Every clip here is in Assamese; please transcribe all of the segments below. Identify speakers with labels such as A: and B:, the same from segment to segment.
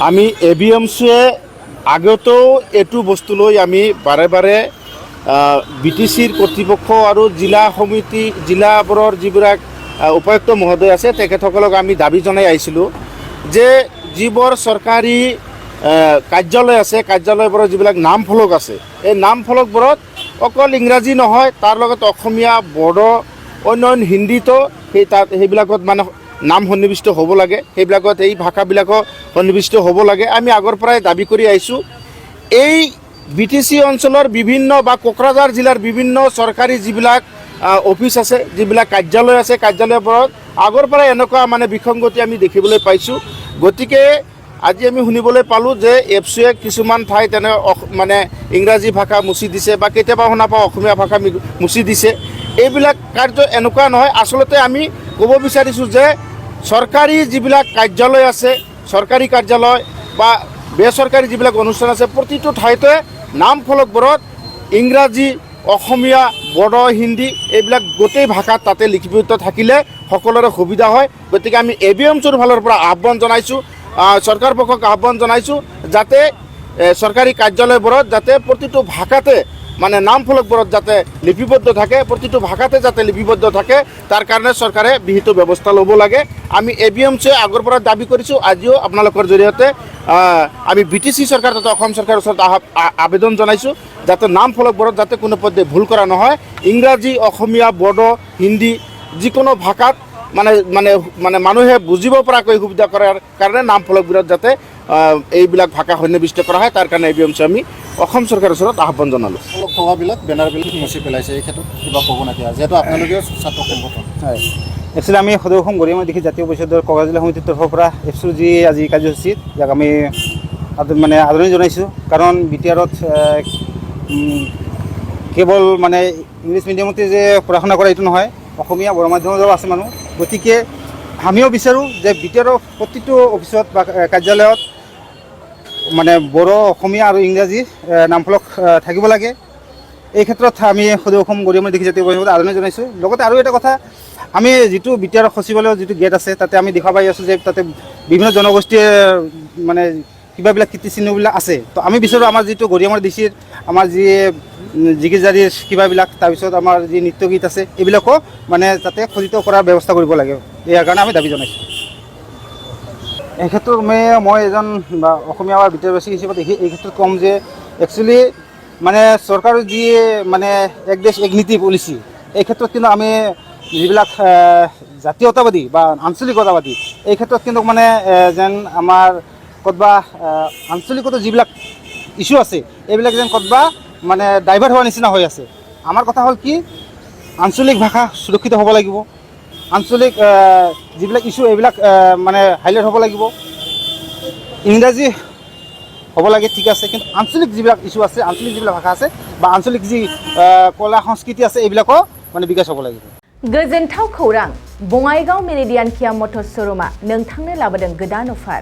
A: আমি এবিএমচিয়ে আগতেও এইটো বস্তু লৈ আমি বাৰে বাৰে বিটিচিৰ কৰ্তৃপক্ষ আৰু জিলা সমিতি জিলাবোৰৰ যিবিলাক উপায়ুক্ত মহোদয় আছে তেখেতসকলক আমি দাবী জনাই আহিছিলোঁ যে যিবোৰ চৰকাৰী কাৰ্যালয় আছে কাৰ্যালয়বোৰৰ যিবিলাক নাম ফলক আছে এই নাম ফলকবোৰত অকল ইংৰাজী নহয় তাৰ লগত অসমীয়া বড়ো অন্য হিন্দীতো সেইবিলাকত মানে নাম সন্নিৱিষ্ট হ'ব লাগে সেইবিলাকত এই ভাষাবিলাকো সন্নিৱিষ্ট হ'ব লাগে আমি আগৰ পৰাই দাবী কৰি আহিছোঁ এই বিটিচি অঞ্চলৰ বিভিন্ন বা কোকৰাঝাৰ জিলাৰ বিভিন্ন চৰকাৰী যিবিলাক অফিচ আছে যিবিলাক কাৰ্যালয় আছে কাৰ্যালয়বোৰত আগৰ পৰাই এনেকুৱা মানে বিসংগতি আমি দেখিবলৈ পাইছোঁ গতিকে আজি আমি শুনিবলৈ পালোঁ যে এপছুৱে কিছুমান ঠাই তেনে মানে ইংৰাজী ভাষা মুচি দিছে বা কেতিয়াবা শুনা পাওঁ অসমীয়া ভাষা মুচি দিছে এইবিলাক কাৰ্য এনেকুৱা নহয় আচলতে আমি ক'ব বিচাৰিছোঁ যে চৰকাৰী যিবিলাক কাৰ্যালয় আছে চৰকাৰী কাৰ্যালয় বা বেচৰকাৰী যিবিলাক অনুষ্ঠান আছে প্ৰতিটো ঠাইতে নাম ফলকবোৰত ইংৰাজী অসমীয়া বড়ো হিন্দী এইবিলাক গোটেই ভাষাত তাতে লিপিবদ্ধ থাকিলে সকলোৰে সুবিধা হয় গতিকে আমি এবিএমচিৰ ফালৰ পৰা আহ্বান জনাইছোঁ চৰকাৰ পক্ষক আহ্বান জনাইছোঁ যাতে চৰকাৰী কাৰ্যালয়বোৰত যাতে প্ৰতিটো ভাষাতে মানে নাম ফলকবোৰত যাতে লিপিবদ্ধ থাকে প্ৰতিটো ভাষাতে যাতে লিপিবদ্ধ থাকে তাৰ কাৰণে চৰকাৰে বিহিত ব্যৱস্থা ল'ব লাগে আমি এবিএমচিয়ে আগৰ পৰা দাবী কৰিছোঁ আজিও আপোনালোকৰ জৰিয়তে আমি বিটিচি চৰকাৰ তথা অসম চৰকাৰৰ ওচৰত আবেদন জনাইছোঁ যাতে নাম ফলকবোৰত যাতে কোনো পধ্যে ভুল কৰা নহয় ইংৰাজী অসমীয়া বড়ো হিন্দী যিকোনো ভাষাত মানে মানে মানে মানুহে বুজিব পৰাকৈ সুবিধা কৰাৰ কাৰণে নাম ফলকবোৰত যাতে এইবিলাক ভাষা সন্নিৱিষ্ট কৰা হয় তাৰ কাৰণে এবিএমচি আমি অসম চৰকাৰৰ ওচৰত আহ্বান জনালোঁ
B: থকাবিলাক বেনাৰবিলাক মুচি পেলাইছে এই ক্ষেত্ৰত কিবা ক'ব নেকি যিহেতু আপোনালোকেও ছাত্ৰ সংগঠন
C: হয় একচুৱেলি আমি সদৌ অসম গৰিমা দেখি জাতীয় পৰিষদৰ কোকৰাঝাৰ জিলা সমিতিৰ তৰফৰ পৰা এপছুৰ যি আজি কাৰ্যসূচীত যাক আমি মানে আদৰণি জনাইছোঁ কাৰণ বিটিআৰত কেৱল মানে ইংলিছ মিডিয়ামতে যে পঢ়া শুনা কৰা এইটো নহয় অসমীয়া বড়ো মাধ্যমৰো আছে মানুহ গতিকে আমিও বিচাৰোঁ যে বিটিআৰৰ প্ৰতিটো অফিচত বা কাৰ্যালয়ত মানে বড়ো অসমীয়া আৰু ইংৰাজী নামফলক থাকিব লাগে এই ক্ষেত্ৰত আমি সদৌ অসম গৰিমা দেখি জাতীয় পৰিষদত আদৰণি জনাইছোঁ লগতে আৰু এটা কথা আমি যিটো বিটিআৰ সচিবালয়ৰ যিটো গেট আছে তাতে আমি দেখা পাই আছোঁ যে তাতে বিভিন্ন জনগোষ্ঠীয়ে মানে কিবাবিলাক কীৰ্তিচিহ্নবিলাক আছে তো আমি বিচাৰোঁ আমাৰ যিটো গৰিমাৰ ডিচিৰ আমাৰ যি জিকিজাৰীৰ কিবাবিলাক তাৰপিছত আমাৰ যি নৃত্য গীত আছে এইবিলাকো মানে তাতে খোদিত কৰাৰ ব্যৱস্থা কৰিব লাগে ইয়াৰ কাৰণে আমি দাবী জনাইছোঁ এই ক্ষেত্ৰত মই এজন অসমীয়া বা বিটিআৰবাসী হিচাপত এই ক্ষেত্ৰত ক'ম যে একচুৱেলি মানে চৰকাৰৰ যি মানে এক দেশ এক নীতি পলিচি এই ক্ষেত্ৰত কিন্তু আমি যিবিলাক জাতীয়তাবাদী বা আঞ্চলিকতাবাদী এই ক্ষেত্ৰত কিন্তু মানে যেন আমাৰ ক'তবা আঞ্চলিকতা যিবিলাক ইছ্যু আছে এইবিলাক যেন ক'তবা মানে ডাইভাৰ্ট হোৱাৰ নিচিনা হৈ আছে আমাৰ কথা হ'ল কি আঞ্চলিক ভাষা সুৰক্ষিত হ'ব লাগিব আঞ্চলিক যিবিলাক ইছ্যু এইবিলাক মানে হাইলাইট হ'ব লাগিব ইংৰাজী হ'ব লাগে ঠিক আছে কিন্তু আঞ্চলিক যিবিলাক ইছ্যু আছে আঞ্চলিক যিবিলাক ভাষা আছে বা আঞ্চলিক যি কলা সংস্কৃতি আছে এইবিলাকো মানে বিকাশ হ'ব লাগিব
D: गोजोनथाव खौरां बङाइगाव मेरिडियान किया मटर श'रुमआ नोंथांनो लाबोदों गोदान अफार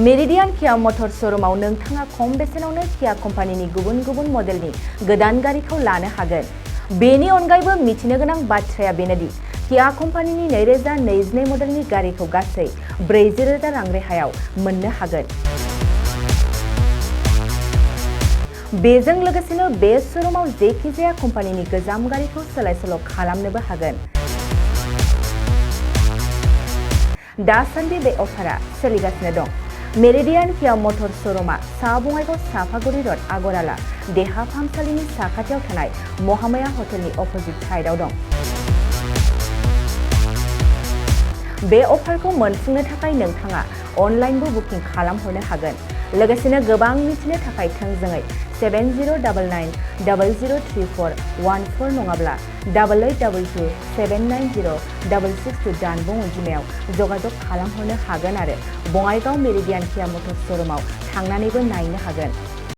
D: मेरिडियान किया मटर श'रुमआव नोंथाङा खम बेसेनावनो किया कम्पानिनि गुबुन गुबुन मडेलनि गोदान गारिखौ लानो हागोन बेनि अनगायैबो मिथिनो गोनां बाथ्राया बेनोदि किया कम्पानिनि 2022 मडेलनि गारिखौ गासै 40,000 रां रेहायाव मोननो हागोन बेजों लोगोसेनो बे श'रुमाव जेखिजाया कम्पानिनि गोजाम गारिखौ सोलाय सोल' खालामनोबो हागोन दासान्दि बे अफारा सोलिगासिनो दं मेरिडियान किया मटर श'रुमआ सा बङाइगाव साफागुरि रड आगराला देहा फाहामसालिनि साखाथियाव थानाय महामाया हटेलनि अपोजिट साइडआव दं बे अफारखौ मोनफुंनो थाखाय नोंथाङा अनलाइनबो बुकिं खालामहरनो हागोन लोगोसेनो गोबां मिथिनो थाखाय थोंजोङै 7099003414 नङाब्ला 8822790662 जानबुं अनजिमायाव जगाजग खालामहरनो हागोन आरो बङाइगाव मेरिडियान किया मटर श'रुमआव थांनानैबो नायनो हागोन